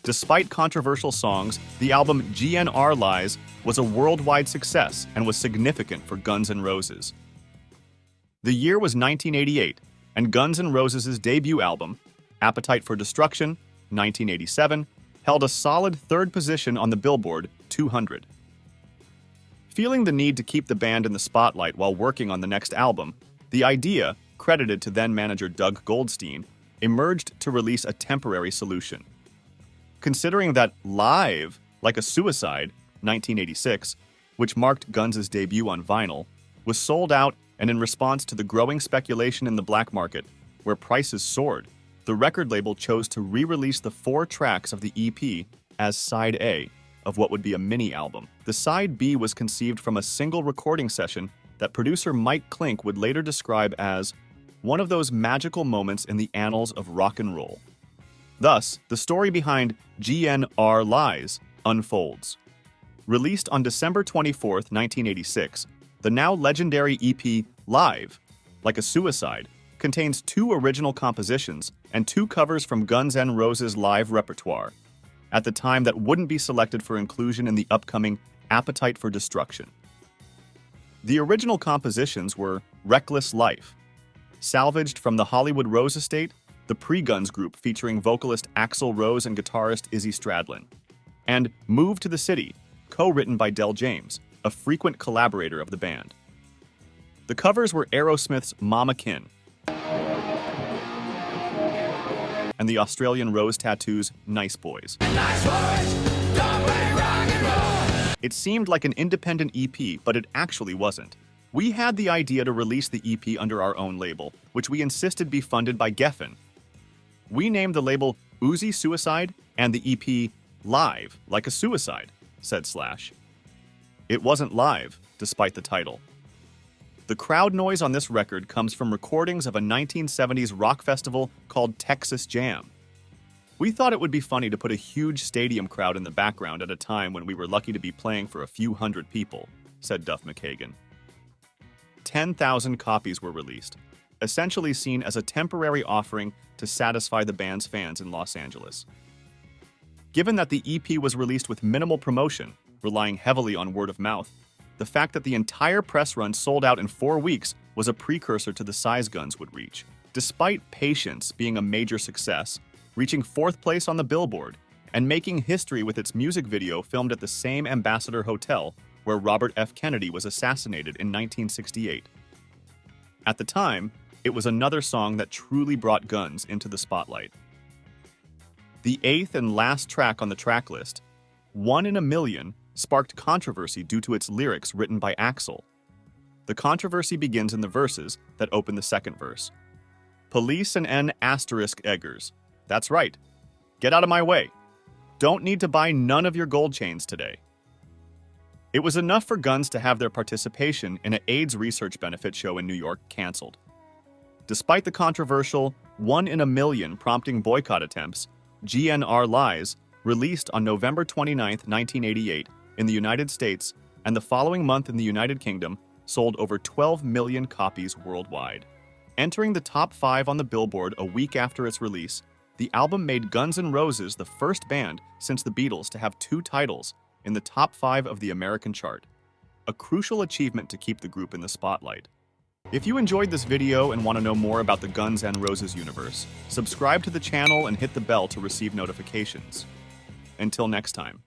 Despite controversial songs, the album GNR Lies was a worldwide success and was significant for Guns N' Roses. The year was 1988, and Guns N' Roses' debut album, Appetite for Destruction, 1987, held a solid third position on the Billboard 200. Feeling the need to keep the band in the spotlight while working on the next album, the idea, credited to then-manager Doug Goldstein, emerged to release a temporary solution. Considering that Live, Like a Suicide, 1986, which marked Guns' debut on vinyl, was sold out, and in response to the growing speculation in the black market, where prices soared, the record label chose to re-release the 4 tracks of the EP as Side A of what would be a mini-album. The Side B was conceived from a single recording session that producer Mike Klink would later describe as one of those magical moments in the annals of rock and roll. Thus, the story behind GN'R Lies unfolds. Released on December 24, 1986, the now legendary EP Live, Like a Suicide, contains 2 original compositions and 2 covers from Guns N' Roses' live repertoire, at the time that wouldn't be selected for inclusion in the upcoming Appetite for Destruction. The original compositions were Reckless Life, salvaged from the Hollywood Rose estate, the pre-Guns group featuring vocalist Axl Rose and guitarist Izzy Stradlin, and Move to the City, co-written by Del James, a frequent collaborator of the band. The covers were Aerosmith's Mama Kin and the Australian Rose Tattoo's Nice Boys. It seemed like an independent EP, but it actually wasn't. We had the idea to release the EP under our own label, which we insisted be funded by Geffen. We named the label Uzi Suicide and the EP Live, Like a Suicide, said Slash. It wasn't live, despite the title. The crowd noise on this record comes from recordings of a 1970s rock festival called Texas Jam. We thought it would be funny to put a huge stadium crowd in the background at a time when we were lucky to be playing for a few hundred people, said Duff McKagan. 10,000 copies were released, essentially seen as a temporary offering to satisfy the band's fans in Los Angeles. Given that the EP was released with minimal promotion, relying heavily on word of mouth, the fact that the entire press run sold out in 4 weeks was a precursor to the size Guns would reach. Despite Patience being a major success, reaching 4th place on the Billboard, and making history with its music video filmed at the same Ambassador Hotel where Robert F. Kennedy was assassinated in 1968. At the time, it was another song that truly brought Guns into the spotlight. The 8th and last track on the track list, One in a Million, sparked controversy due to its lyrics written by Axl. The controversy begins in the verses that open the second verse. Police and N asterisk eggers. That's right. Get out of my way. Don't need to buy none of your gold chains today. It was enough for Guns to have their participation in an AIDS research benefit show in New York canceled. Despite the controversial One in a Million prompting boycott attempts, GNR Lies, released on November 29, 1988, in the United States, and the following month in the United Kingdom, sold over 12 million copies worldwide. Entering the top 5 on the Billboard a week after its release, the album made Guns N' Roses the first band since the Beatles to have 2 titles in the top 5 of the American chart, a crucial achievement to keep the group in the spotlight. If you enjoyed this video and want to know more about the Guns N' Roses universe, subscribe to the channel and hit the bell to receive notifications. Until next time.